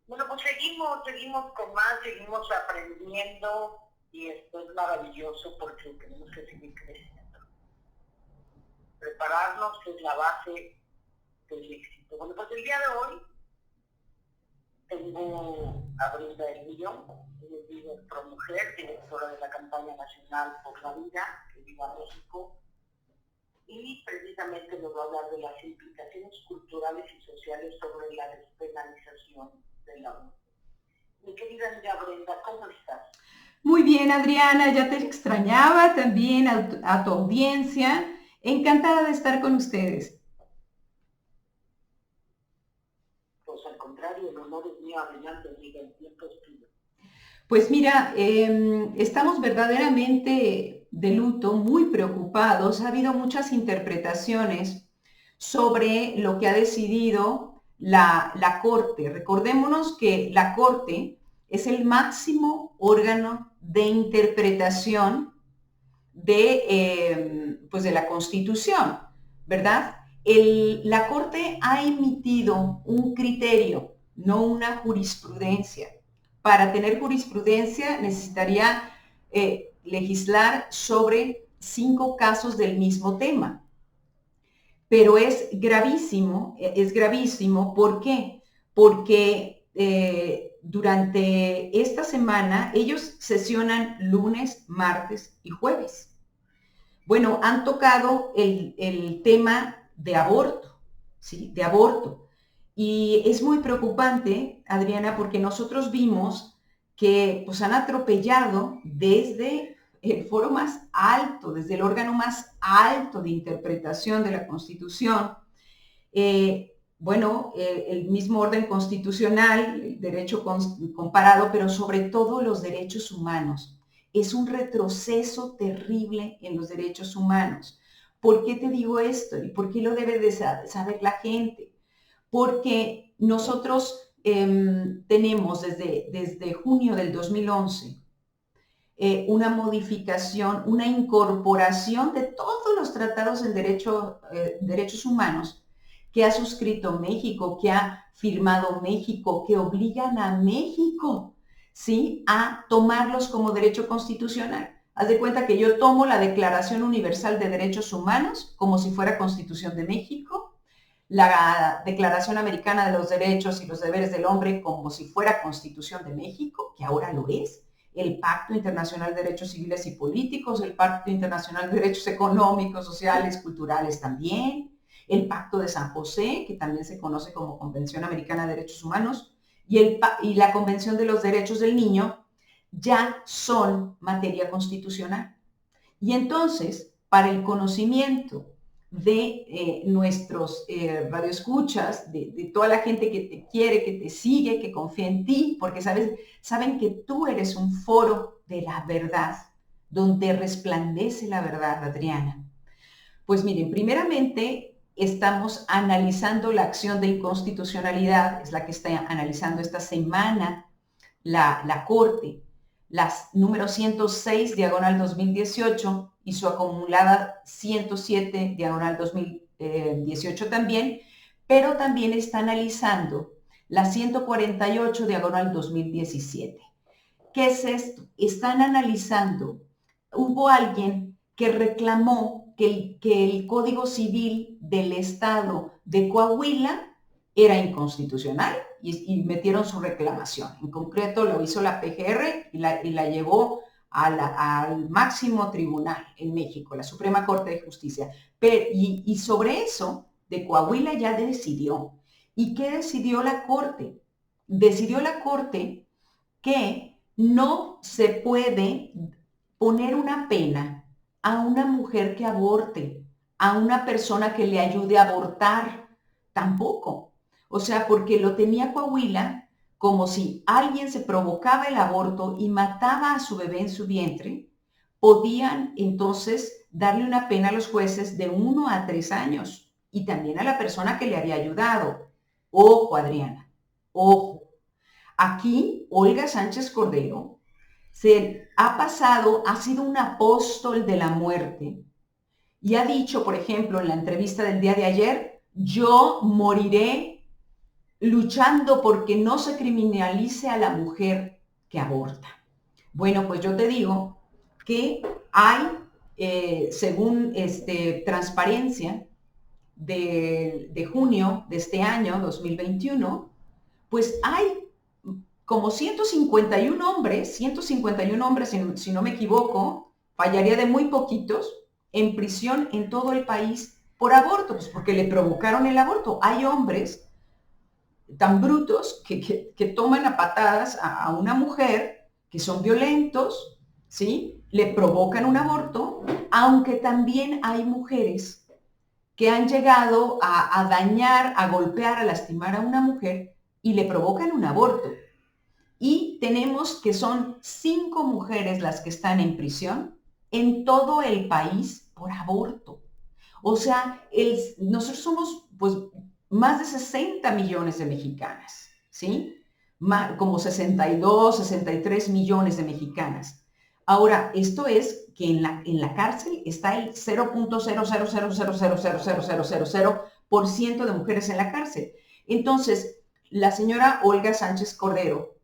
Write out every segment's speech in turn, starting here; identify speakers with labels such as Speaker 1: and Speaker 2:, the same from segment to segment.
Speaker 1: Bueno, pues seguimos con más, seguimos aprendiendo y esto es maravilloso porque tenemos que seguir creciendo. Prepararnos es la base del éxito. Bueno, pues el día de hoy tengo a Brenda del Millón, es líder pro mujer, directora de la campaña nacional por la vida, que viva México, y precisamente nos va a hablar de las implicaciones culturales y sociales sobre la despenalización de la muerte. Mi querida amiga Brenda, ¿cómo estás?
Speaker 2: Muy bien, Adriana, ya te extrañaba también a tu audiencia. Encantada de estar con ustedes.
Speaker 1: Pues al contrario, el honor es mío, adelante, amiga, el tiempo es tuyo.
Speaker 2: Pues mira, estamos verdaderamente de luto, muy preocupados. Ha habido muchas interpretaciones sobre lo que ha decidido la Corte. Recordémonos que la Corte es el máximo órgano de interpretación pues de la Constitución, ¿verdad? La Corte ha emitido un criterio, no una jurisprudencia. Para tener jurisprudencia necesitaría legislar sobre 5 casos del mismo tema. Pero es gravísimo. ¿Por qué? Porque durante esta semana ellos sesionan lunes, martes y jueves. Bueno, han tocado el tema de aborto, ¿sí? De aborto. Y es muy preocupante, Adriana, porque nosotros vimos que pues, han atropellado desde el foro más alto, desde el órgano más alto de interpretación de la Constitución, el mismo orden constitucional, el derecho comparado, pero sobre todo los derechos humanos. Es un retroceso terrible en los derechos humanos. ¿Por qué te digo esto? ¿Y por qué lo debe de saber la gente? Porque nosotros tenemos desde junio del 2011 una modificación, una incorporación de todos los tratados en derechos humanos que ha suscrito México, que ha firmado México, que obligan a México, ¿sí?, a tomarlos como derecho constitucional. Haz de cuenta que yo tomo la Declaración Universal de Derechos Humanos como si fuera Constitución de México, la Declaración Americana de los Derechos y los Deberes del Hombre como si fuera Constitución de México, que ahora lo es, el Pacto Internacional de Derechos Civiles y Políticos, el Pacto Internacional de Derechos Económicos, Sociales, Culturales también, el Pacto de San José, que también se conoce como Convención Americana de Derechos Humanos, y la Convención de los Derechos del Niño, ya son materia constitucional. Y entonces, para el conocimiento de nuestros radioescuchas, de toda la gente que te quiere, que te sigue, que confía en ti, porque saben que tú eres un foro de la verdad, donde resplandece la verdad, Adriana. Pues miren, primeramente estamos analizando la acción de inconstitucionalidad, es la que está analizando esta semana la Corte, las número 106, diagonal 2018, y su acumulada 107, diagonal 2018 también, pero también está analizando la 148, diagonal 2017. ¿Qué es esto? Están analizando, hubo alguien que reclamó que el Código Civil del Estado de Coahuila era inconstitucional y metieron su reclamación. En concreto lo hizo la PGR y la llevó al máximo tribunal en México, la Suprema Corte de Justicia. Y sobre eso, de Coahuila ya decidió. ¿Y qué decidió la Corte? Decidió la Corte que no se puede poner una pena a una mujer que aborte, a una persona que le ayude a abortar, tampoco. O sea, porque lo tenía Coahuila como si alguien se provocaba el aborto y mataba a su bebé en su vientre, podían entonces darle una pena a los jueces de 1 a 3 años y también a la persona que le había ayudado. Ojo, Adriana, ojo. Aquí, Olga Sánchez Cordero ha sido un apóstol de la muerte y ha dicho, por ejemplo, en la entrevista del día de ayer, yo moriré luchando porque no se criminalice a la mujer que aborta. Bueno, pues yo te digo que hay, según Transparencia de junio de este año, 2021, pues hay como 151 hombres, si no me equivoco, fallaría de muy poquitos, en prisión en todo el país por aborto, pues porque le provocaron el aborto. Hay hombres tan brutos que toman a patadas a una mujer, que son violentos, ¿sí? Le provocan un aborto, aunque también hay mujeres que han llegado a dañar, a golpear, a lastimar a una mujer y le provocan un aborto. Y tenemos que son 5 mujeres las que están en prisión en todo el país por aborto. O sea, nosotros somos pues más de 60 millones de mexicanas, ¿sí? Como 62, 63 millones de mexicanas. Ahora, esto es que en la cárcel está el 0.000000000% de mujeres en la cárcel. Entonces, la señora Olga Sánchez Cordero,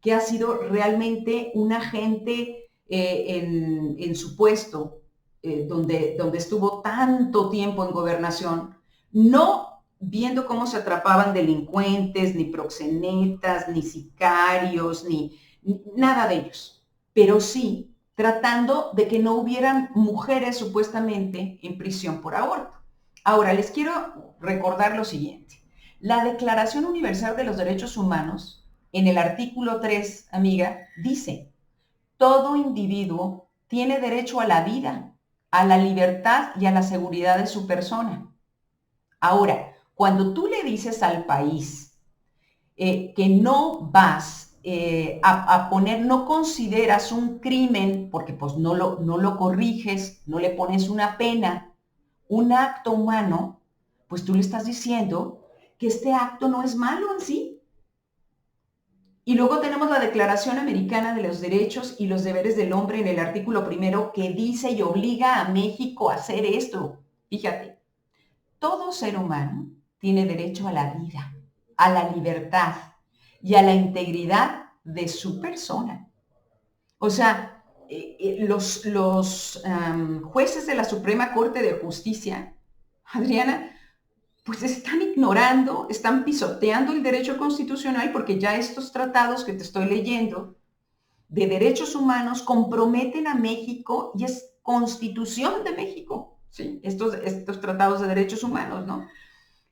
Speaker 2: que ha sido realmente un agente en su puesto, donde estuvo tanto tiempo en gobernación, no viendo cómo se atrapaban delincuentes, ni proxenetas, ni sicarios, ni nada de ellos, pero sí tratando de que no hubieran mujeres supuestamente en prisión por aborto. Ahora, les quiero recordar lo siguiente. La Declaración Universal de los Derechos Humanos, en el artículo 3, amiga, dice: todo individuo tiene derecho a la vida, a la libertad y a la seguridad de su persona. Ahora, cuando tú le dices al país que no vas a poner, no consideras un crimen, porque pues no lo corriges, no le pones una pena, un acto humano, pues tú le estás diciendo que este acto no es malo en sí. Y luego tenemos la Declaración Americana de los Derechos y los Deberes del Hombre en el artículo 1 que dice y obliga a México a hacer esto. Fíjate, todo ser humano tiene derecho a la vida, a la libertad y a la integridad de su persona. O sea, los jueces de la Suprema Corte de Justicia, Adriana, pues están ignorando, están pisoteando el derecho constitucional, porque ya estos tratados que te estoy leyendo de derechos humanos comprometen a México y es Constitución de México, ¿sí? Estos tratados de derechos humanos, ¿no?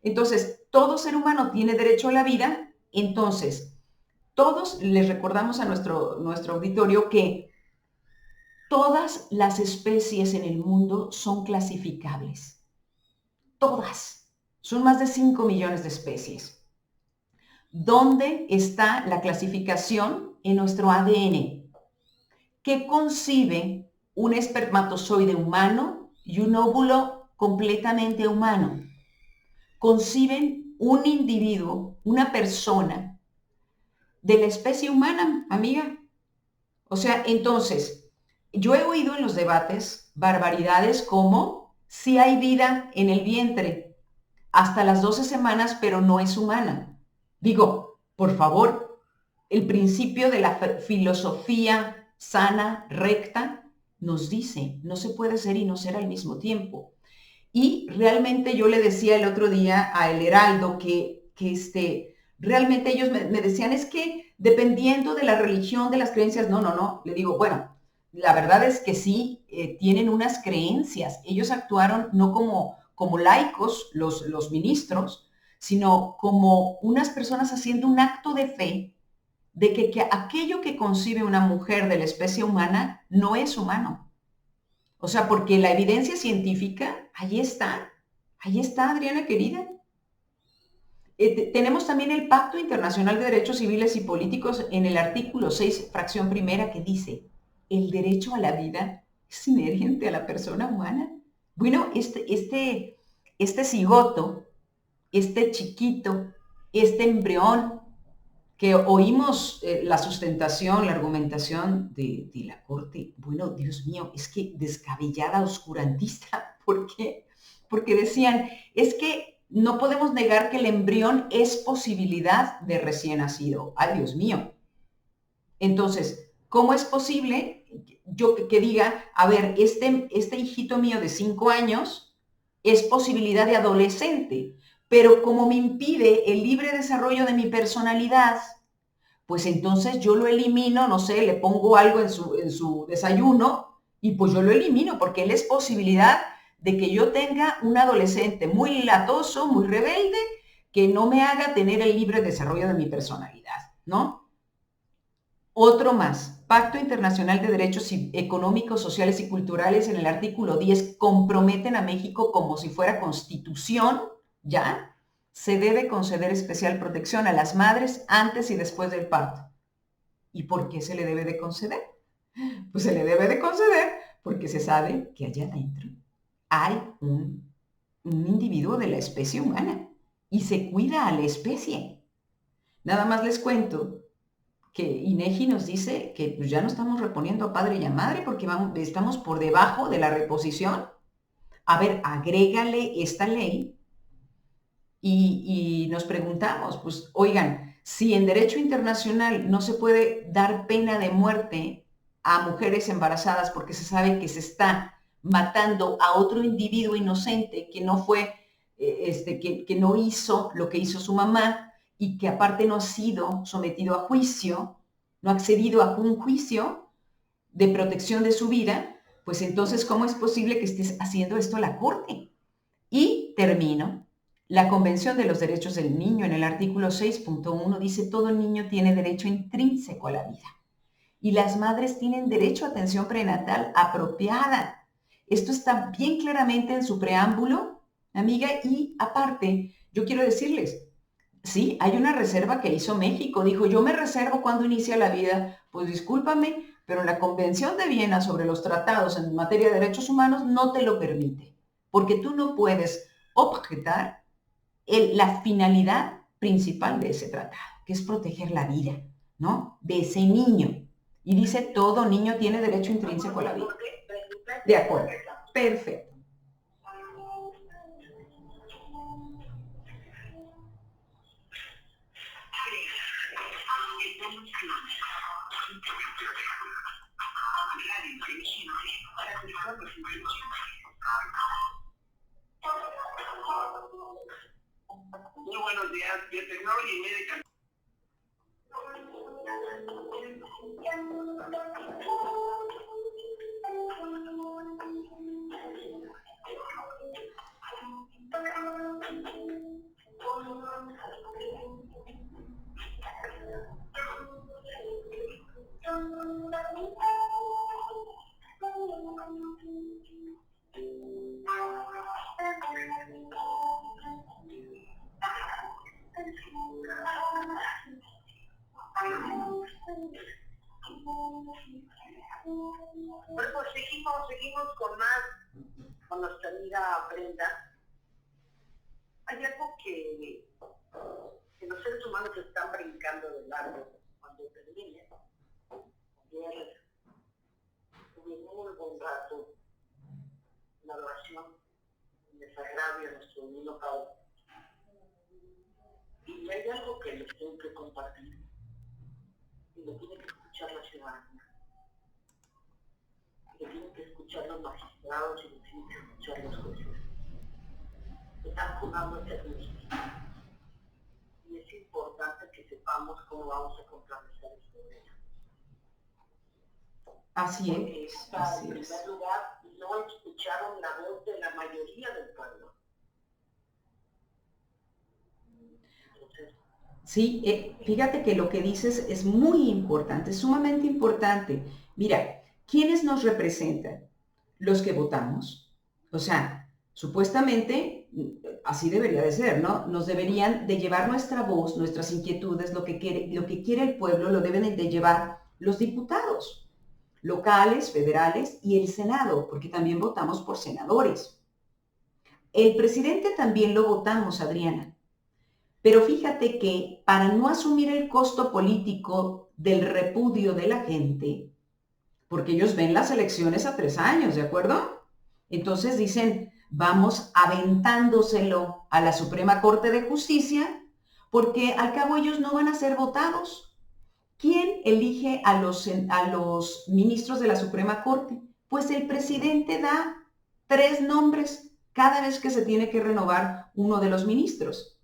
Speaker 2: Entonces, todo ser humano tiene derecho a la vida. Entonces, todos les recordamos a nuestro auditorio que todas las especies en el mundo son clasificables. Todas. Son más de 5 millones de especies. ¿Dónde está la clasificación? En nuestro ADN, que concibe un espermatozoide humano y un óvulo completamente humano. Conciben un individuo, una persona de la especie humana, amiga. O sea, entonces, yo he oído en los debates barbaridades como si hay vida en el vientre hasta las 12 semanas, pero no es humana. Digo, por favor, el principio de la filosofía sana, recta, nos dice, no se puede ser y no ser al mismo tiempo. Y realmente yo le decía el otro día a El Heraldo que realmente ellos me decían, es que dependiendo de la religión, de las creencias, no. Le digo, bueno, la verdad es que sí, tienen unas creencias. Ellos actuaron no como laicos, los ministros, sino como unas personas haciendo un acto de fe de que aquello que concibe una mujer de la especie humana no es humano. O sea, porque la evidencia científica, ahí está, Adriana querida. Tenemos también el Pacto Internacional de Derechos Civiles y Políticos en el artículo 6, fracción primera, que dice, el derecho a la vida es inherente a la persona humana. Bueno, este cigoto, este chiquito, este embrión, que oímos la sustentación, la argumentación de la Corte, bueno, Dios mío, es que descabellada, oscurantista. ¿Por qué? Porque decían, es que no podemos negar que el embrión es posibilidad de recién nacido. ¡Ay, Dios mío! Entonces, ¿cómo es posible yo que diga, a ver, este hijito mío de 5 años es posibilidad de adolescente, pero como me impide el libre desarrollo de mi personalidad, pues entonces yo lo elimino, no sé, le pongo algo en su desayuno y pues yo lo elimino porque él es posibilidad de que yo tenga un adolescente muy latoso, muy rebelde, que no me haga tener el libre desarrollo de mi personalidad, ¿no? Otro más, Pacto Internacional de Derechos Económicos, Sociales y Culturales en el artículo 10 comprometen a México como si fuera constitución, ¿ya? Se debe conceder especial protección a las madres antes y después del parto. ¿Y por qué se le debe de conceder? Pues se le debe de conceder porque se sabe que allá adentro hay un individuo de la especie humana y se cuida a la especie. Nada más les cuento que INEGI nos dice que pues ya no estamos reponiendo a padre y a madre porque estamos por debajo de la reposición. A ver, agrégale esta ley y nos preguntamos, pues oigan, si en derecho internacional no se puede dar pena de muerte a mujeres embarazadas porque se sabe que se está matando a otro individuo inocente que no fue, que no hizo lo que hizo su mamá y que aparte no ha sido sometido a juicio, no ha accedido a un juicio de protección de su vida, pues entonces, ¿cómo es posible que estés haciendo esto a la Corte? Y termino. La Convención de los Derechos del Niño en el artículo 6.1 dice todo niño tiene derecho intrínseco a la vida y las madres tienen derecho a atención prenatal apropiada. Esto está bien claramente en su preámbulo, amiga, y aparte, yo quiero decirles, sí, hay una reserva que hizo México. Dijo, yo me reservo cuando inicia la vida. Pues discúlpame, pero la Convención de Viena sobre los tratados en materia de derechos humanos no te lo permite, porque tú no puedes objetar la finalidad principal de ese tratado, que es proteger la vida, ¿no? De ese niño. Y dice, todo niño tiene derecho intrínseco a la vida. De acuerdo. Perfecto.
Speaker 1: Muy buenos días, Biotecnología y Médica. Bueno, pues seguimos con nuestra amiga Brenda. Hay algo que los seres humanos están brincando de largo cuando termine. Ayer tuve muy buen rato la oración en desagravio a nuestro divino Padre. Y hay algo que les tengo que compartir y lo tiene que escuchar la ciudadanía. Lo tienen que escuchar los magistrados y lo tienen que escuchar los jueces. Están jugando esta justicia. Y es importante que sepamos cómo vamos a contrarrestar este problema.
Speaker 2: Así es.
Speaker 1: En primer lugar, no escucharon la voz de la mayoría del pueblo. Entonces,
Speaker 2: sí, fíjate que lo que dices es muy importante, sumamente importante. Mira, ¿quiénes nos representan? Los que votamos. O sea, supuestamente así debería de ser, ¿no? Nos deberían de llevar nuestra voz, nuestras inquietudes, lo que quiere el pueblo, lo deben de llevar los diputados locales, federales y el Senado, porque también votamos por senadores. El presidente también lo votamos, Adriana. Pero fíjate que para no asumir el costo político del repudio de la gente, porque ellos ven las elecciones a 3 años, ¿de acuerdo? Entonces dicen, vamos aventándoselo a la Suprema Corte de Justicia, porque al cabo ellos no van a ser votados. ¿Quién elige a los ministros de la Suprema Corte? Pues el presidente da 3 nombres cada vez que se tiene que renovar uno de los ministros.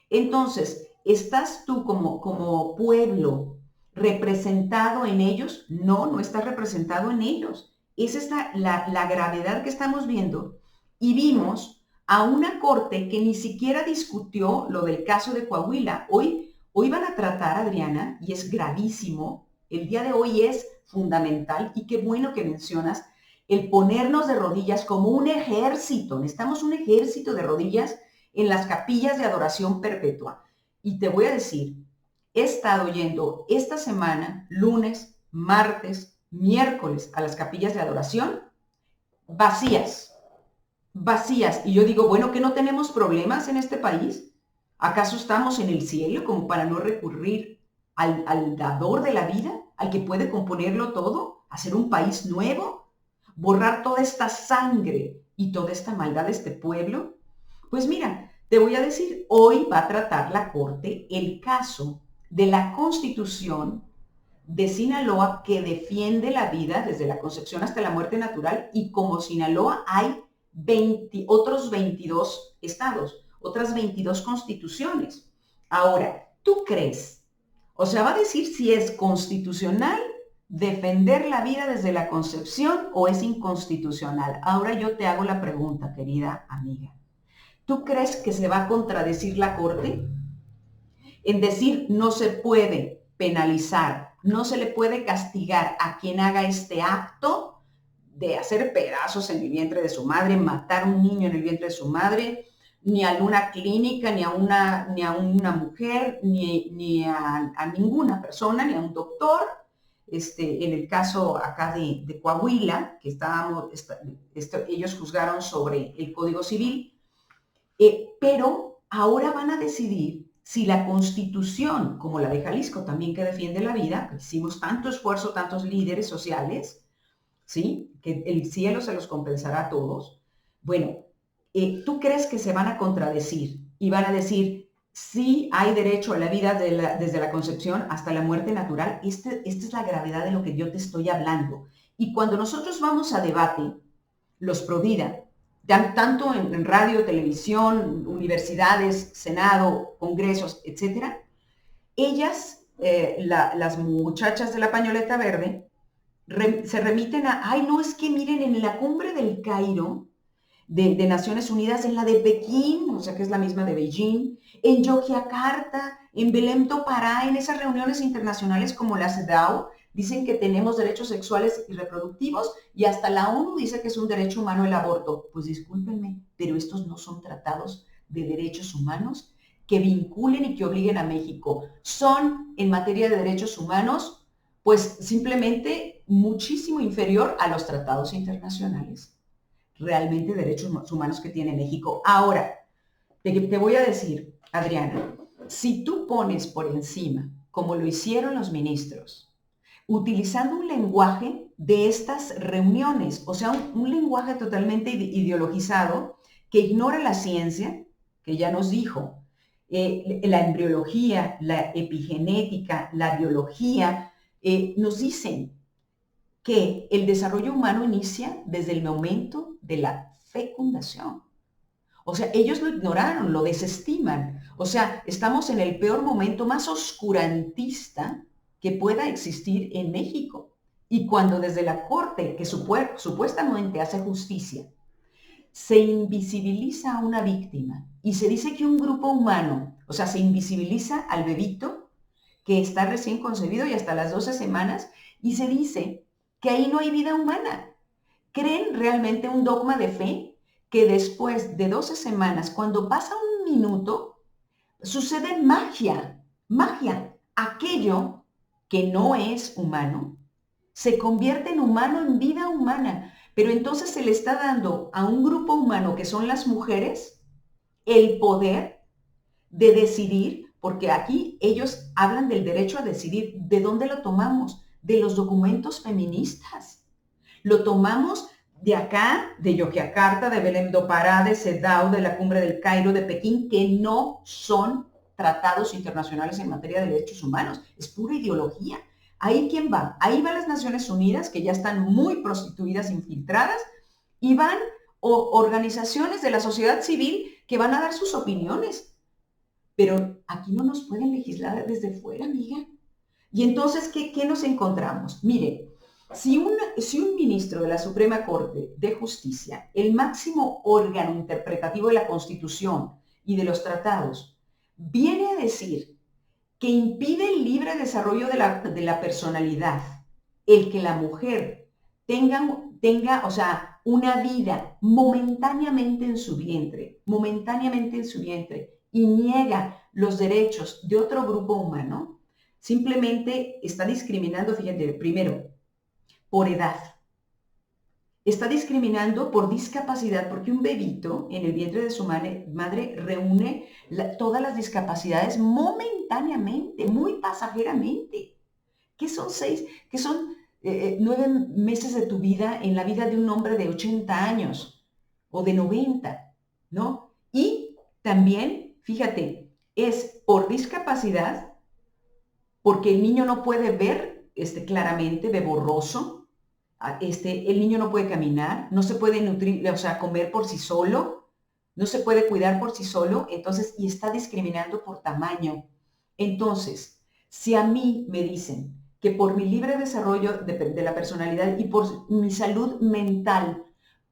Speaker 2: Entonces, ¿estás tú como pueblo representado en ellos? No, no estás representado en ellos. Esa es la gravedad que estamos viendo. Y vimos a una corte que ni siquiera discutió lo del caso de Coahuila. Hoy van a tratar, Adriana, y es gravísimo, el día de hoy es fundamental, y qué bueno que mencionas el ponernos de rodillas como un ejército. Necesitamos un ejército de rodillas en las capillas de adoración perpetua. Y te voy a decir, he estado yendo esta semana, lunes, martes, miércoles, a las capillas de adoración, vacías. Y yo digo, bueno, ¿que no tenemos problemas en este país? ¿Acaso estamos en el cielo como para no recurrir al dador de la vida, al que puede componerlo todo, hacer un país nuevo, borrar toda esta sangre y toda esta maldad de este pueblo? Pues mira, te voy a decir, hoy va a tratar la Corte el caso de la Constitución de Sinaloa que defiende la vida desde la concepción hasta la muerte natural, y como Sinaloa hay otros 22 estados, otras 22 constituciones. Ahora, ¿tú crees? O sea, va a decir si es constitucional defender la vida desde la concepción o es inconstitucional. Ahora yo te hago la pregunta, querida amiga. ¿Tú crees que se va a contradecir la Corte en decir no se puede penalizar, no se le puede castigar a quien haga este acto de hacer pedazos en el vientre de su madre, matar a un niño en el vientre de su madre, ni a una clínica, ni a una mujer, ni a ninguna persona, ni a un doctor? En el caso acá de Coahuila, que ellos juzgaron sobre el Código Civil, pero ahora van a decidir si la Constitución, como la de Jalisco también, que defiende la vida, que hicimos tanto esfuerzo, tantos líderes sociales, ¿sí? Que el cielo se los compensará a todos. Bueno, ¿tú crees que se van a contradecir y van a decir sí hay derecho a la vida desde la concepción hasta la muerte natural? Esta es la gravedad de lo que yo te estoy hablando. Y cuando nosotros vamos a debate, los pro vida, tanto en radio, televisión, universidades, Senado, congresos, etcétera, ellas, las muchachas de la pañoleta verde, se remiten a, ay, no, es que miren, en la cumbre del Cairo, de Naciones Unidas, en la de Pekín, o sea que es la misma de Beijing, en Yogyakarta, en Belém do Pará, en esas reuniones internacionales como la CEDAW, dicen que tenemos derechos sexuales y reproductivos, y hasta la ONU dice que es un derecho humano el aborto. Pues discúlpenme, pero estos no son tratados de derechos humanos que vinculen y que obliguen a México. Son, en materia de derechos humanos, pues simplemente muchísimo inferior a los tratados internacionales realmente derechos humanos que tiene México. Ahora, te voy a decir, Adriana, si tú pones por encima, como lo hicieron los ministros, utilizando un lenguaje de estas reuniones, o sea, un lenguaje totalmente ideologizado que ignora la ciencia, que ya nos dijo, la embriología, la epigenética, la biología, nos dicen que el desarrollo humano inicia desde el momento de la fecundación. O sea, ellos lo ignoraron, lo desestiman. O sea, estamos en el peor momento más oscurantista que pueda existir en México. Y cuando desde la Corte, que supuestamente hace justicia, se invisibiliza a una víctima y se dice que un grupo humano, o sea, se invisibiliza al bebito que está recién concebido y hasta las 12 semanas, y se dice que ahí no hay vida humana. ¿Creen realmente un dogma de fe que después de 12 semanas, cuando pasa un minuto, sucede magia? Magia. Aquello que no es humano se convierte en humano, en vida humana. Pero entonces se le está dando a un grupo humano, que son las mujeres, el poder de decidir, porque aquí ellos hablan del derecho a decidir. ¿De dónde lo tomamos? De los documentos feministas. Lo tomamos de acá, de Yogyakarta, de Belém do Pará, de Sedao, de la Cumbre del Cairo, de Pekín, que no son tratados internacionales en materia de derechos humanos. Es pura ideología. ¿Ahí quién va? Ahí van las Naciones Unidas, que ya están muy prostituidas, infiltradas, y van organizaciones de la sociedad civil que van a dar sus opiniones. Pero aquí no nos pueden legislar desde fuera, amiga. Y entonces, ¿qué nos encontramos? Mire, si un ministro de la Suprema Corte de Justicia, el máximo órgano interpretativo de la Constitución y de los tratados, viene a decir que impide el libre desarrollo de la personalidad, el que la mujer tenga, o sea, una vida momentáneamente en su vientre, y niega los derechos de otro grupo humano, simplemente está discriminando, fíjate, primero, por edad. Está discriminando por discapacidad, porque un bebito en el vientre de su madre reúne todas las discapacidades momentáneamente, muy pasajeramente. ¿Qué son 9 meses de tu vida en la vida de un hombre de 80 años o de 90, ¿no? Y también, fíjate, es por discapacidad, porque el niño no puede ver claramente, ve borroso, el niño no puede caminar, no se puede nutrir, o sea, comer por sí solo, no se puede cuidar por sí solo, entonces, y está discriminando por tamaño. Entonces, si a mí me dicen que por mi libre desarrollo de la personalidad y por mi salud mental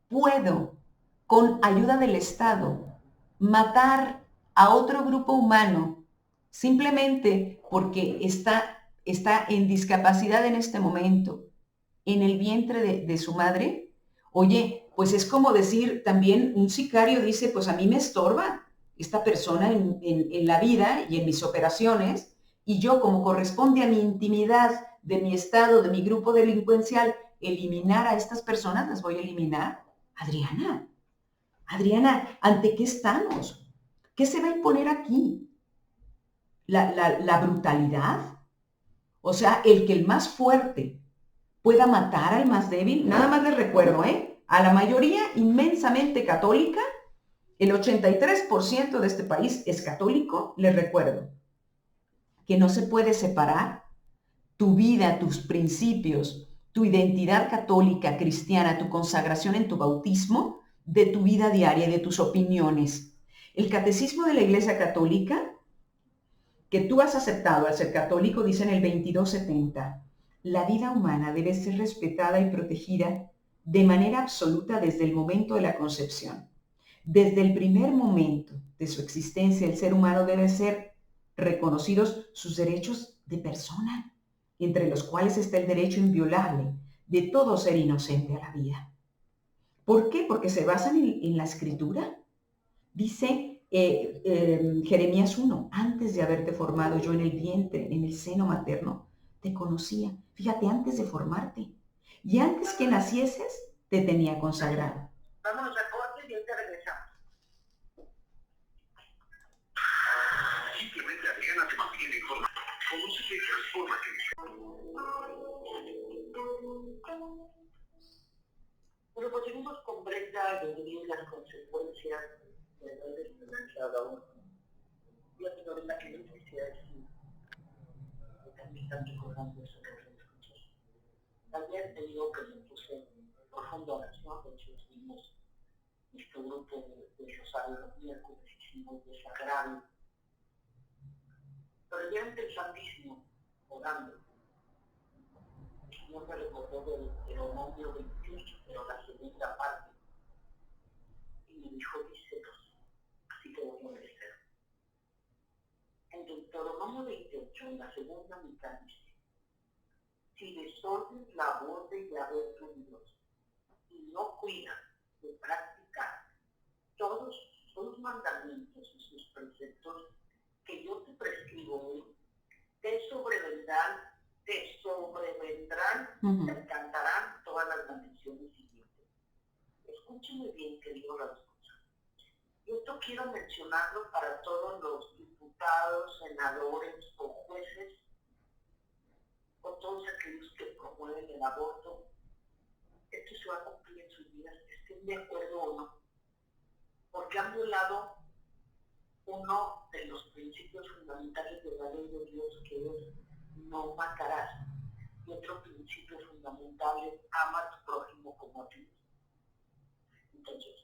Speaker 2: puedo, con ayuda del Estado, matar a otro grupo humano simplemente porque está en discapacidad en este momento, en el vientre de su madre, oye, pues es como decir, también un sicario dice, pues a mí me estorba esta persona en la vida y en mis operaciones, y yo, como corresponde a mi intimidad, de mi estado, de mi grupo delincuencial, eliminar a estas personas, las voy a eliminar. Adriana, ¿ante qué estamos? ¿Qué se va a imponer aquí? ¿La brutalidad? O sea, el que el más fuerte pueda matar al más débil. Nada más les recuerdo, a la mayoría inmensamente católica, el 83% de este país es católico, les recuerdo que no se puede separar tu vida, tus principios, tu identidad católica, cristiana, tu consagración en tu bautismo, de tu vida diaria, de tus opiniones. El catecismo de la Iglesia Católica, que tú has aceptado al ser católico, dice en el 2270, la vida humana debe ser respetada y protegida de manera absoluta desde el momento de la concepción. Desde el primer momento de su existencia, el ser humano debe ser reconocidos sus derechos de persona, entre los cuales está el derecho inviolable de todo ser inocente a la vida. ¿Por qué? Porque se basan en la Escritura. Dice Jeremías 1, antes de haberte formado yo en el vientre, en el seno materno, te conocía. Fíjate, antes de formarte. Y antes que nacieses, te tenía consagrado.
Speaker 1: Vámonos a corte y ahorita regresamos. Simplemente Adriana te mantiene informada. Conócete y transfórmate. Pero pues seguimos con Brenda de las consecuencias de haber desfinanciado a uno. Y a mi novela que les decía decir, que también están recordando eso que les escuché. También te digo que me puse en profunda oración, de hecho estuvimos este grupo de Rosario los miércoles, hicimos de Sagrado. Pero ya ante el Santísimo, orando, el Señor me recordó del Deuteronomio 28, pero la segunda parte, y me dijo, díselos, así te voy a obedecer. En Deuteronomio 28, en la segunda mitad dice, si desoyes la voz de Yahvé tu Dios y no cuidas de practicar todos sus mandamientos y sus preceptos que yo te prescribo hoy, te sobrevendrán, te alcanzarán todas las maldiciones siguientes. Escúcheme bien, querido Radio Escucha. Yo esto quiero mencionarlo para todos los diputados, senadores o jueces, o todos aquellos que promueven el aborto. Esto es se va a cumplir en sus vidas, estén de acuerdo o no, porque han violado uno de los principios fundamentales de la ley de Dios, que es no matarás, y otro principio fundamental es ama a tu prójimo como a ti mismo. Entonces,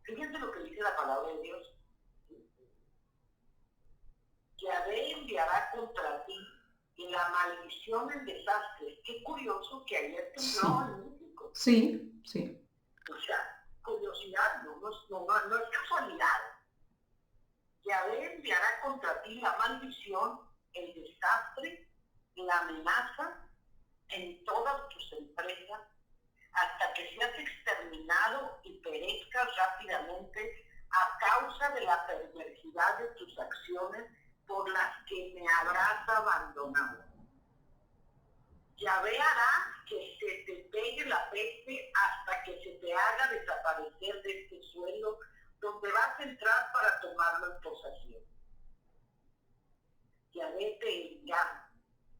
Speaker 1: fíjense lo que dice la palabra de Dios. Yahvé enviará contra ti y la maldición en desastres. Qué curioso que ayer tembló en México.
Speaker 2: Sí, sí.
Speaker 1: O sea, curiosidad, no es casualidad. Yahvé enviará contra ti la maldición, el desastre, la amenaza en todas tus empresas, hasta que seas exterminado y perezcas rápidamente a causa de la perversidad de tus acciones por las que me habrás abandonado. Yahvé hará que se te pegue la peste hasta que se te haga desaparecer de este suelo donde vas a entrar para tomarlo en posesión. Yahvé te herirá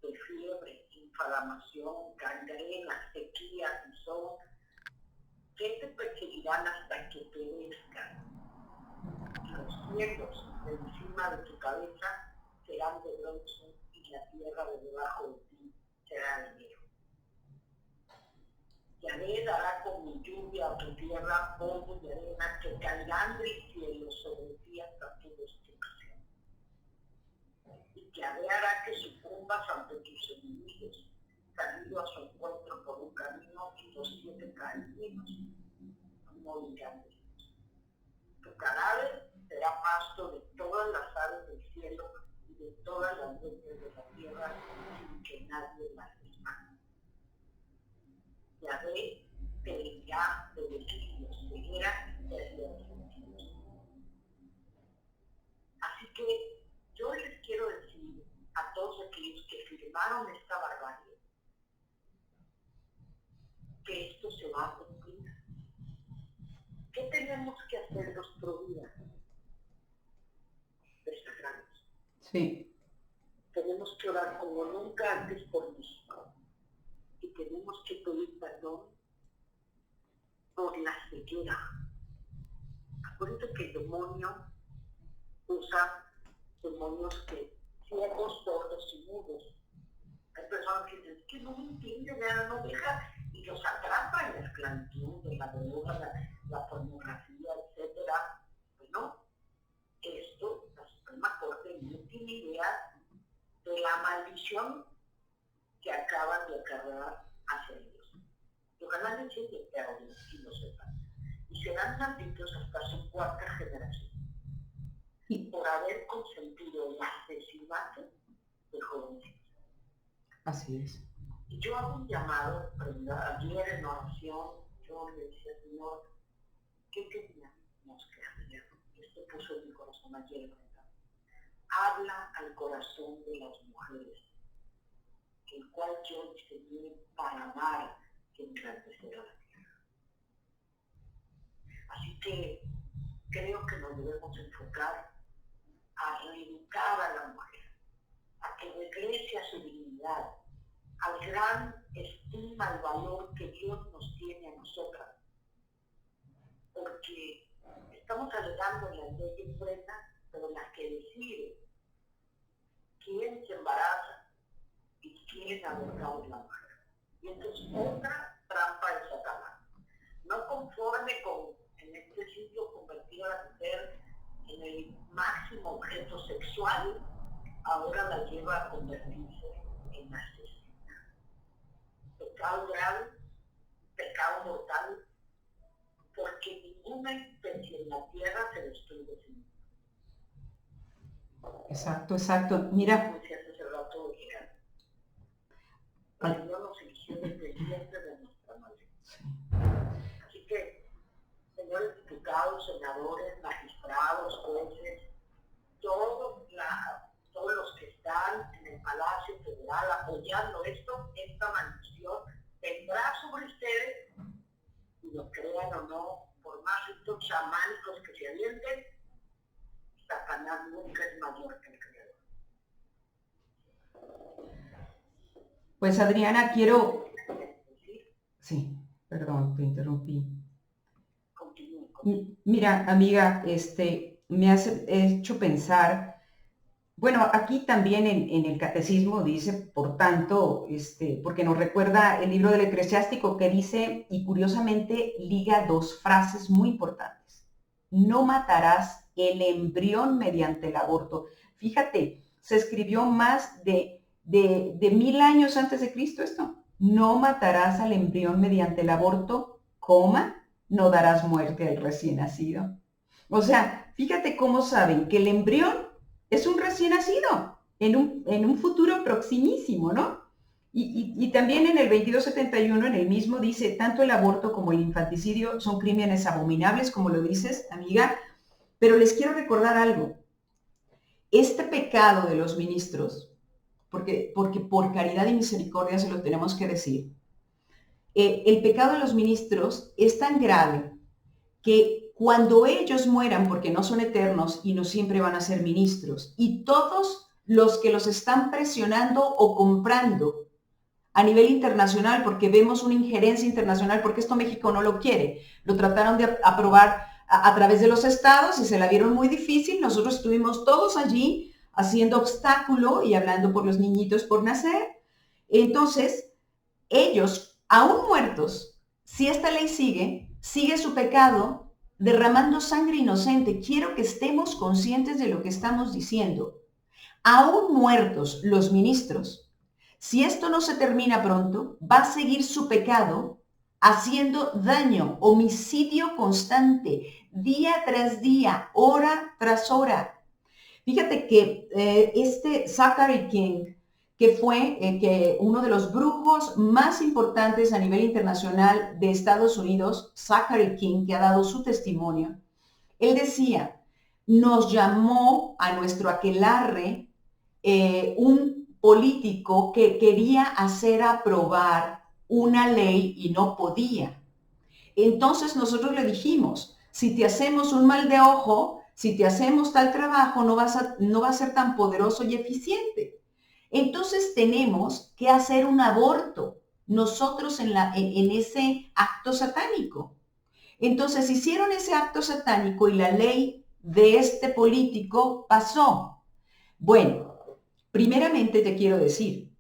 Speaker 1: de fiebre, inflamación, gangrena, sequía, tizón, que te perseguirán hasta que perezcan. Los cielos de encima de tu cabeza serán de bronce y la tierra de debajo de ti será de hierro. Yahvé dará como lluvia a tu tierra polvo y arena que caerán del cielo sobre ti hasta tu destrucción. Y Yahvé hará que sucumbas ante tus enemigos, salido a su encuentro por un camino y los 7 caminos no irán de ellos. Tu cadáver será pasto de todas las aves del cielo y de todas las bestias de la tierra, sin que nadie las desmane. Yahvé te herirá de delirios, ceguera y pérdida de sentidos. Así que yo les quiero decir a todos aquellos que firmaron esta barbarie que esto se va a cumplir. ¿Qué tenemos que hacer los pro vida? Destacarnos.
Speaker 2: Sí.
Speaker 1: Tenemos que orar como nunca antes por México. Y tenemos que pedir perdón por la ceguera. Acuérdense que el demonio usa demonios que ciegos, sordos y mudos. Hay personas que dicen, que no me entienden, no deja, y los atrapa en la esclavitud, de la droga, la pornografía, etcétera. Bueno, esto, la Suprema Corte no tiene idea de la maldición que acaban de acarrear hacia ellos. Ojalá les llegue, pero y lo sepan. Y serán malditos hasta su 4ª generación por haber consentido el asesinato de jóvenes.
Speaker 2: Así es.
Speaker 1: Y yo hago un llamado, ayer en oración, yo le decía, Señor, ¿qué teníamos que hacer? Esto puso en mi corazón ayer, ¿verdad? Habla al corazón de las mujeres, el cual yo diseñé para amar y engrandecer a la tierra. Así que creo que nos debemos enfocar a reeducar a la mujer, a que regrese a su dignidad, al gran estima, al valor que Dios nos tiene a nosotras. Porque estamos alegando en las leyes buenas, pero las que deciden quién se embaraza y quién abortar es la mujer. Y esto es otra trampa de Satanás. No conforme con, en este siglo, convertir a la mujer en el máximo objeto sexual, ahora la lleva a convertirse en asesina. Pecado grave, pecado mortal, porque ninguna especie en la tierra se destruye sin mundo.
Speaker 2: Exacto, exacto. Mira.
Speaker 1: Como decía hace rato, el Señor nos eligió desde el vientre de nuestra madre.
Speaker 2: Sí.
Speaker 1: Así que, señores diputados, senadores, magistrados, jueces, todos los que están en el Palacio Federal apoyando esto, esta maldición vendrá sobre ustedes, y lo crean o no, por más ritos chamánicos que se avienten, Satanás nunca es mayor que el Creador.
Speaker 2: Pues Adriana, quiero... Sí. Perdón, te interrumpí.
Speaker 1: Continúe.
Speaker 2: Mira, amiga, me has hecho pensar, bueno, aquí también en el catecismo dice, por tanto, porque nos recuerda el libro del Eclesiástico que dice, y curiosamente liga dos frases muy importantes. No matarás el embrión mediante el aborto. Fíjate, se escribió más de 1000 años antes de Cristo esto. No matarás al embrión mediante el aborto, coma, no darás muerte al recién nacido. O sea, fíjate cómo saben que el embrión es un recién nacido en un futuro proximísimo, ¿no? Y también en el 2271, en el mismo, dice, tanto el aborto como el infanticidio son crímenes abominables, como lo dices, amiga, pero les quiero recordar algo. Este pecado de los ministros, porque por caridad y misericordia se lo tenemos que decir, el pecado de los ministros es tan grave que cuando ellos mueran, porque no son eternos y no siempre van a ser ministros, y todos los que los están presionando o comprando a nivel internacional, porque vemos una injerencia internacional, porque esto México no lo quiere, lo trataron de aprobar a través de los estados y se la vieron muy difícil, nosotros estuvimos todos allí haciendo obstáculo y hablando por los niñitos por nacer, entonces ellos, aún muertos, si esta ley sigue su pecado derramando sangre inocente. Quiero que estemos conscientes de lo que estamos diciendo. Aún muertos los ministros, si esto no se termina pronto, va a seguir su pecado haciendo daño, homicidio constante, día tras día, hora tras hora. Fíjate que Zachary King, que fue que uno de los brujos más importantes a nivel internacional de Estados Unidos, Zachary King, que ha dado su testimonio, él decía, nos llamó a nuestro aquelarre un político que quería hacer aprobar una ley y no podía. Entonces nosotros le dijimos, si te hacemos un mal de ojo, si te hacemos tal trabajo, no va a ser tan poderoso y eficiente. Entonces tenemos que hacer un aborto nosotros en ese acto satánico. Entonces hicieron ese acto satánico y la ley de este político pasó. Bueno, primeramente te quiero decir,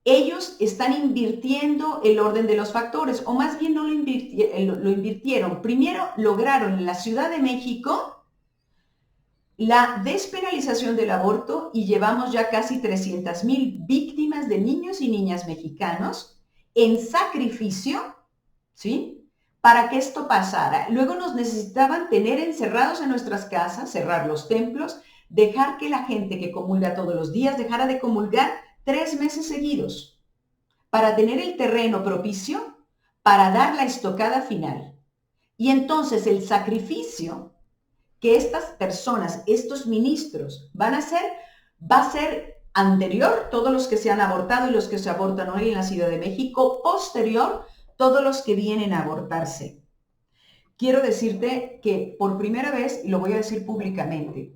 Speaker 2: ellos están invirtiendo el orden de los factores, o más bien no lo invirtieron. Primero lograron en la Ciudad de México la despenalización del aborto y llevamos ya casi 300,000 víctimas de niños y niñas mexicanos en sacrificio, ¿sí? Para que esto pasara. Luego nos necesitaban tener encerrados en nuestras casas, cerrar los templos, dejar que la gente que comulga todos los días dejara de comulgar 3 meses seguidos para tener el terreno propicio para dar la estocada final. Y entonces el sacrificio que estas personas, estos ministros van a hacer, va a ser anterior, todos los que se han abortado y los que se abortan hoy en la Ciudad de México, posterior, todos los que vienen a abortarse. Quiero decirte que por primera vez, y lo voy a decir públicamente,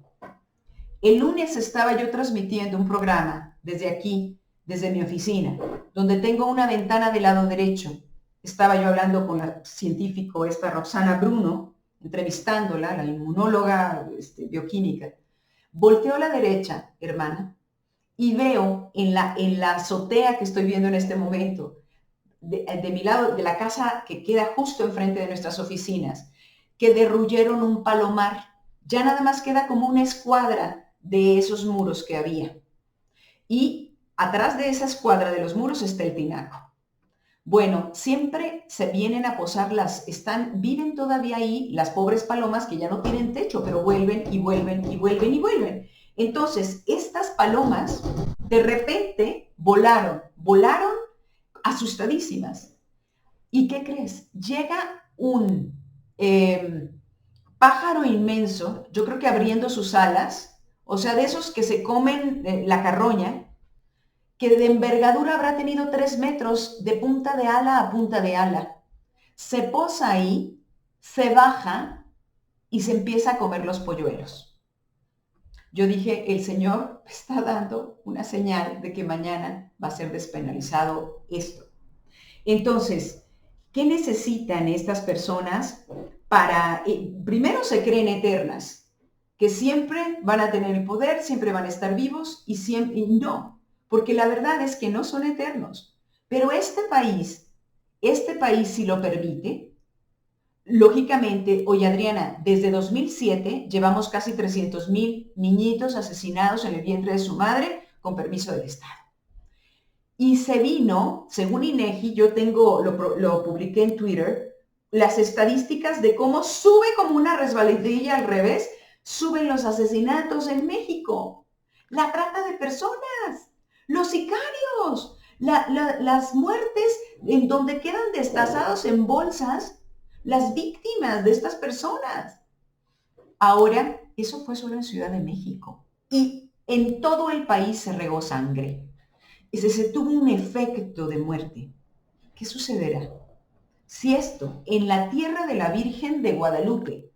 Speaker 2: el lunes estaba yo transmitiendo un programa desde aquí, desde mi oficina, donde tengo una ventana del lado derecho. Estaba yo hablando con la científico, esta Roxana Bruno, entrevistándola, la inmunóloga bioquímica. Volteo a la derecha, hermana, y veo en la azotea que estoy viendo en este momento, de mi lado, de la casa que queda justo enfrente de nuestras oficinas, que derruyeron un palomar. Ya nada más queda como una escuadra de esos muros que había. Y atrás de esa escuadra de los muros está el tinaco. Bueno, siempre se vienen a posar viven todavía ahí las pobres palomas que ya no tienen techo, pero vuelven y vuelven y vuelven y vuelven. Entonces, estas palomas de repente volaron asustadísimas. ¿Y qué crees? Llega un pájaro inmenso, yo creo que abriendo sus alas, o sea, de esos que se comen la carroña, que de envergadura habrá tenido 3 metros de punta de ala a punta de ala. Se posa ahí, se baja y se empieza a comer los polluelos. Yo dije, el Señor está dando una señal de que mañana va a ser despenalizado esto. Entonces, ¿Qué necesitan estas personas para, primero se creen eternas, que siempre van a tener el poder, siempre van a estar vivos y siempre, y no, porque la verdad es que no son eternos. Pero este país si lo permite, lógicamente, hoy Adriana, desde 2007 llevamos casi 300,000 niñitos asesinados en el vientre de su madre con permiso del Estado. Y se vino, según INEGI, yo lo publiqué en Twitter, las estadísticas de cómo sube como una resbaladilla al revés, suben los asesinatos en México, la trata de personas, los sicarios, las muertes en donde quedan destazados en bolsas las víctimas de estas personas. Ahora, eso fue solo en Ciudad de México y en todo el país se regó sangre. Se tuvo un efecto de muerte. ¿Qué sucederá si esto en la tierra de la Virgen de Guadalupe,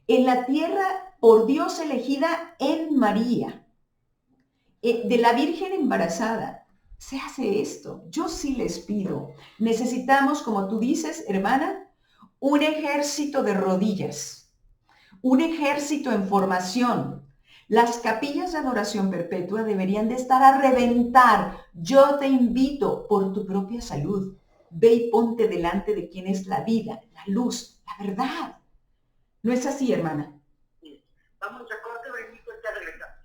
Speaker 2: en la tierra por Dios elegida en María, de la Virgen embarazada, se hace esto? Yo sí les pido, necesitamos, como tú dices, hermana, un ejército de rodillas, un ejército en formación. Las capillas de adoración perpetua deberían de estar a reventar. Yo te invito por tu propia salud. Ve y ponte delante de quien es la vida, la luz, la verdad. ¿No es así, hermana?
Speaker 1: Sí. Vamos a corte, bendito está regresando.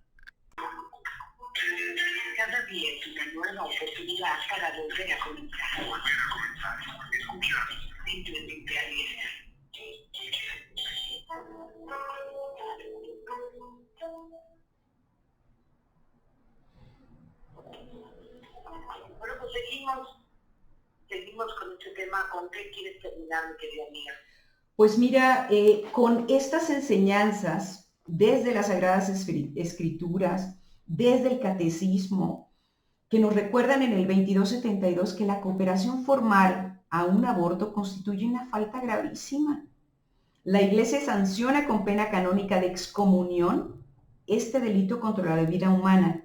Speaker 1: Cada día es una nueva oportunidad para volver a comenzar. Escucha, simplemente abierta. Bueno, pues seguimos con este tema. ¿Con qué quieres terminar, mi querida amiga?
Speaker 2: Pues mira, con estas enseñanzas, desde las Sagradas Escrituras, desde el Catecismo, que nos recuerdan en el 2272 que la cooperación formal a un aborto constituye una falta gravísima. La Iglesia sanciona con pena canónica de excomunión este delito contra la vida humana.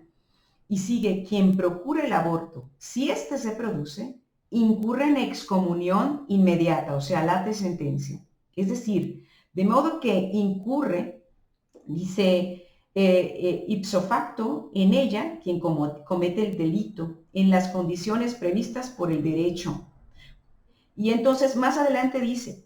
Speaker 2: Y sigue, quien procura el aborto, si éste se produce, incurre en excomunión inmediata, o sea, late sentencia. Es decir, de modo que incurre, dice, ipso facto, en ella, quien comete el delito, en las condiciones previstas por el derecho. Y entonces más adelante dice,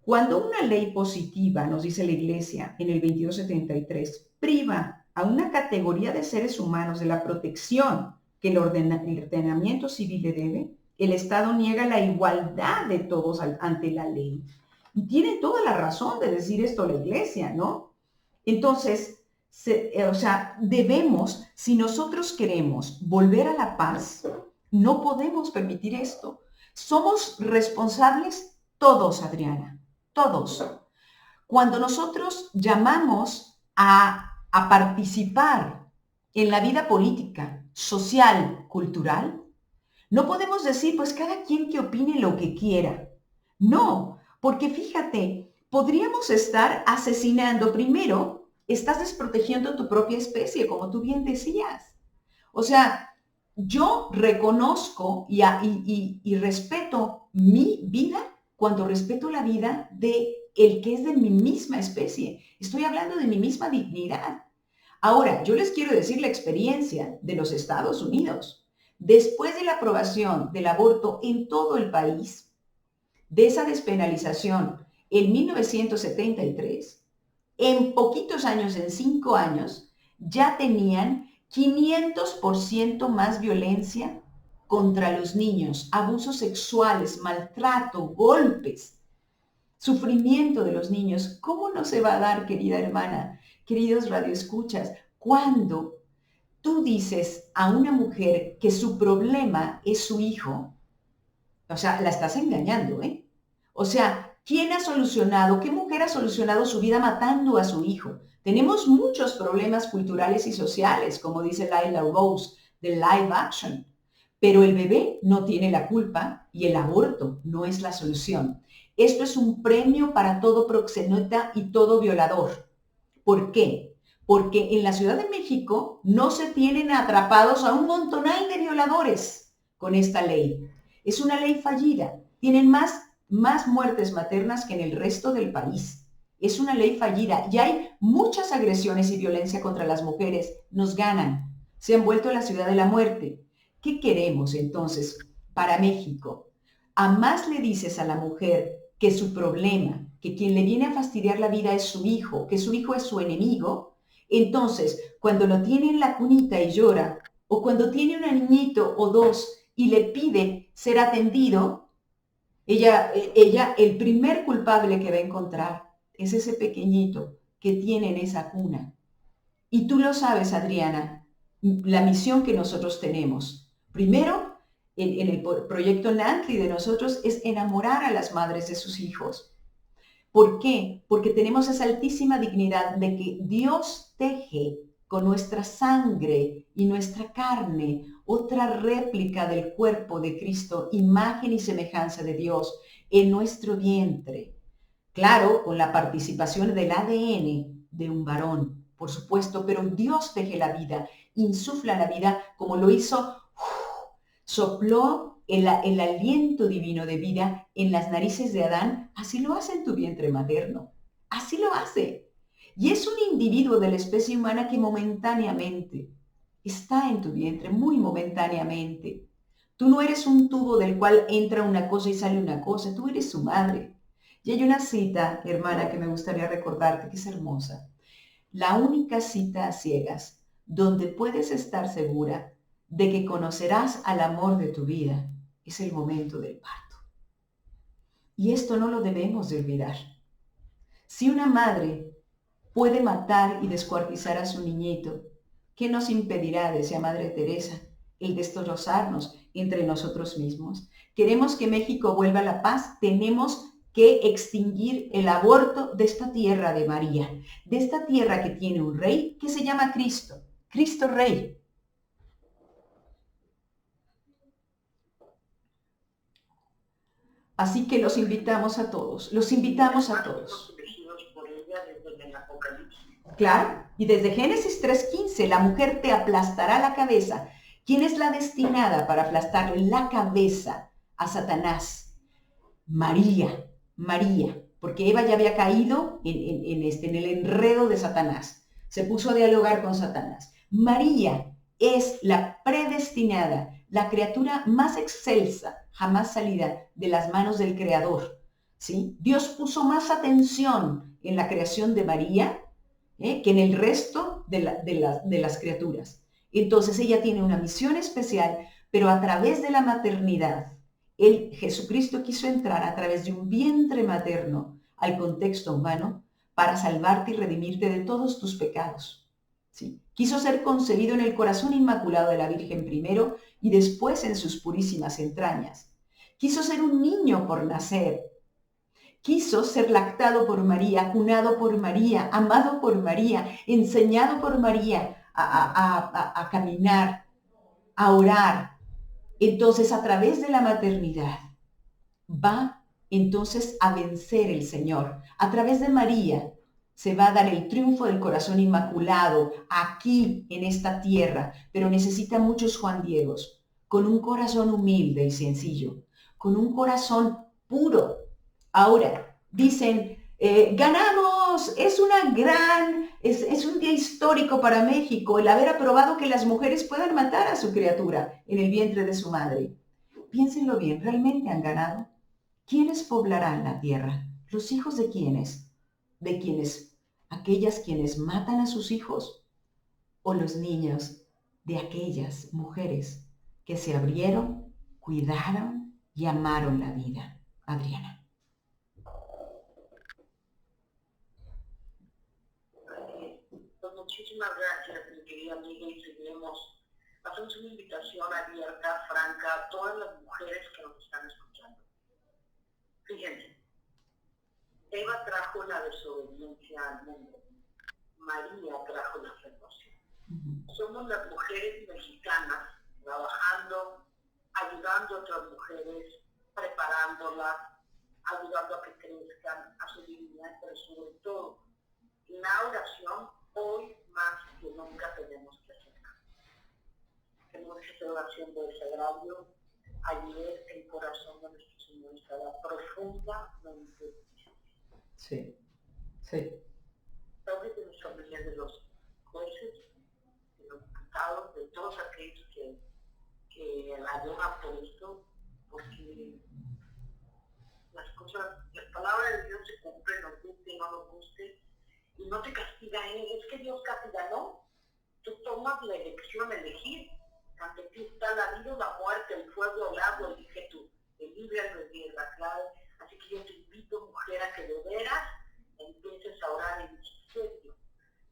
Speaker 2: cuando una ley positiva, nos dice la Iglesia en el 2273, priva a una categoría de seres humanos de la protección que el ordenamiento civil le debe, el Estado niega la igualdad de todos ante la ley. Y tiene toda la razón de decir esto la Iglesia, ¿no? Entonces, debemos, si nosotros queremos volver a la paz, no podemos permitir esto. Somos responsables todos, Adriana, todos. Cuando nosotros llamamos a participar en la vida política, social, cultural, no podemos decir, pues cada quien que opine lo que quiera. No, porque fíjate, podríamos estar asesinando. Primero, estás desprotegiendo tu propia especie, como tú bien decías. O sea, yo reconozco y respeto mi vida cuando respeto la vida de el que es de mi misma especie. Estoy hablando de mi misma dignidad. Ahora, yo les quiero decir la experiencia de los Estados Unidos. Después de la aprobación del aborto en todo el país, de esa despenalización en 1973, en poquitos años, en 5 años, ya tenían 500% más violencia contra los niños, abusos sexuales, maltrato, golpes, sufrimiento de los niños. ¿Cómo no se va a dar, querida hermana, queridos radioescuchas, cuando tú dices a una mujer que su problema es su hijo? O sea, la estás engañando, ¿eh? O sea, ¿quién ha solucionado, qué mujer ha solucionado su vida matando a su hijo? Tenemos muchos problemas culturales y sociales, como dice Laila Rose, de Live Action. Pero el bebé no tiene la culpa y el aborto no es la solución. Esto es un premio para todo proxeneta y todo violador. ¿Por qué? Porque en la Ciudad de México no se tienen atrapados a un montonal de violadores con esta ley. Es una ley fallida. Tienen más más muertes maternas que en el resto del país. Es una ley fallida y hay muchas agresiones y violencia contra las mujeres. Nos ganan. Se han vuelto la ciudad de la muerte. ¿Qué queremos entonces para México? A más le dices a la mujer que su problema, que quien le viene a fastidiar la vida es su hijo, que su hijo es su enemigo, entonces cuando lo tiene en la cunita y llora, o cuando tiene un niñito o dos y le pide ser atendido, ella, el primer culpable que va a encontrar es ese pequeñito que tiene en esa cuna. Y tú lo sabes, Adriana, la misión que nosotros tenemos. Primero, en el proyecto Nantli de nosotros es enamorar a las madres de sus hijos. ¿Por qué? Porque tenemos esa altísima dignidad de que Dios teje con nuestra sangre y nuestra carne otra réplica del cuerpo de Cristo, imagen y semejanza de Dios, en nuestro vientre. Claro, con la participación del ADN de un varón, por supuesto, pero Dios teje la vida, insufla la vida como lo hizo, sopló el aliento divino de vida en las narices de Adán, así lo hace en tu vientre materno, así lo hace. Y es un individuo de la especie humana que momentáneamente está en tu vientre, muy momentáneamente. Tú no eres un tubo del cual entra una cosa y sale una cosa, tú eres su madre. Y hay una cita, hermana, que me gustaría recordarte, que es hermosa. La única cita a ciegas donde puedes estar segura de que conocerás al amor de tu vida es el momento del parto. Y esto no lo debemos de olvidar. Si una madre puede matar y descuartizar a su niñito, ¿qué nos impedirá, decía Madre Teresa, el destrozarnos entre nosotros mismos? Queremos que México vuelva a la paz, tenemos que extinguir el aborto de esta tierra de María, de esta tierra que tiene un rey que se llama Cristo, Cristo Rey. Así que los invitamos a todos, los invitamos a todos. Claro, y desde Génesis 3:15, la mujer te aplastará la cabeza. ¿Quién es la destinada para aplastarle la cabeza a Satanás? María, María, porque Eva ya había caído en el enredo de Satanás. Se puso a dialogar con Satanás. María es la predestinada, la criatura más excelsa jamás salida de las manos del Creador. ¿Sí? Dios puso más atención en la creación de María que en el resto de las criaturas. Entonces ella tiene una misión especial, pero a través de la maternidad, Jesucristo quiso entrar a través de un vientre materno al contexto humano para salvarte y redimirte de todos tus pecados. ¿Sí? Quiso ser concebido en el corazón inmaculado de la Virgen primero y después en sus purísimas entrañas. Quiso ser un niño por nacer. Quiso ser lactado por María, cunado por María, amado por María, enseñado por María a caminar, a orar. Entonces, a través de la maternidad, va entonces a vencer el Señor. A través de María se va a dar el triunfo del corazón inmaculado aquí en esta tierra, pero necesita muchos Juan Diegos, con un corazón humilde y sencillo, con un corazón puro. Ahora, dicen, ganamos, es un día histórico para México el haber aprobado que las mujeres puedan matar a su criatura en el vientre de su madre. Piénsenlo bien, ¿realmente han ganado? ¿Quiénes poblarán la tierra? ¿Los hijos de quiénes? ¿De quiénes? ¿Aquellas quienes matan a sus hijos? ¿O los niños de aquellas mujeres que se abrieron, cuidaron y amaron la vida? Adriana.
Speaker 1: Muchísimas gracias, mi querida amiga, y seguiremos. Hacemos una invitación abierta, franca, a todas las mujeres que nos están escuchando. Fíjense, Eva trajo la desobediencia al mundo, María trajo la salvación. Somos las mujeres mexicanas trabajando, ayudando a otras mujeres, preparándolas, ayudando a que crezcan, a su dignidad, pero sobre todo, la oración hoy más que nunca tenemos que hacer. Tenemos que hacer oración del sagrario, ayer el corazón de nuestro sino estará profundamente triste.
Speaker 2: Sí, sí.
Speaker 1: Tal de los familiares de los jueces, de los diputados, de todos aquellos que abogan por esto, porque las palabras de Dios se cumplen, nos guste, no nos guste, y no te castiga Él, es que Dios castiga, no. Tú tomas la elección, elegir. Ante ti está la vida, la muerte, el fuego, el agua, elige tú. El libre albedrío es la clave. Así que yo te invito, mujer, a que de veras empieces a orar en serio,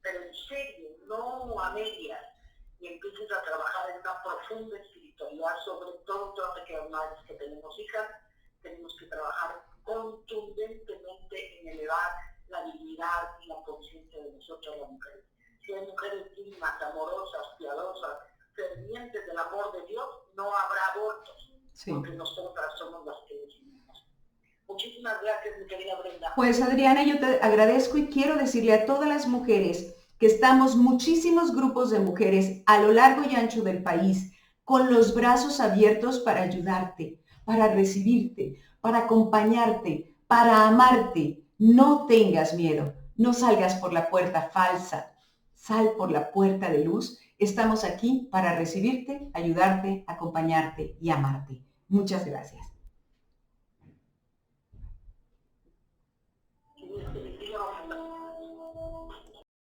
Speaker 1: pero en serio, no a medias, y empieces a trabajar en una profunda espiritualidad, sobre todo todas aquellas madres que tenemos hijas, tenemos que trabajar contundentemente en elevar la dignidad y la conciencia de nosotras las mujeres. Si hay mujeres dignas, amorosas, piadosas, fervientes del amor de Dios, no habrá abortos, sí, porque nosotras somos las que decidimos. Muchísimas gracias, mi querida Brenda.
Speaker 2: Pues Adriana, yo te agradezco y quiero decirle a todas las mujeres que estamos muchísimos grupos de mujeres a lo largo y ancho del país con los brazos abiertos para ayudarte, para recibirte, para acompañarte, para amarte. No tengas miedo, no salgas por la puerta falsa, sal por la puerta de luz. Estamos aquí para recibirte, ayudarte, acompañarte y amarte. Muchas gracias.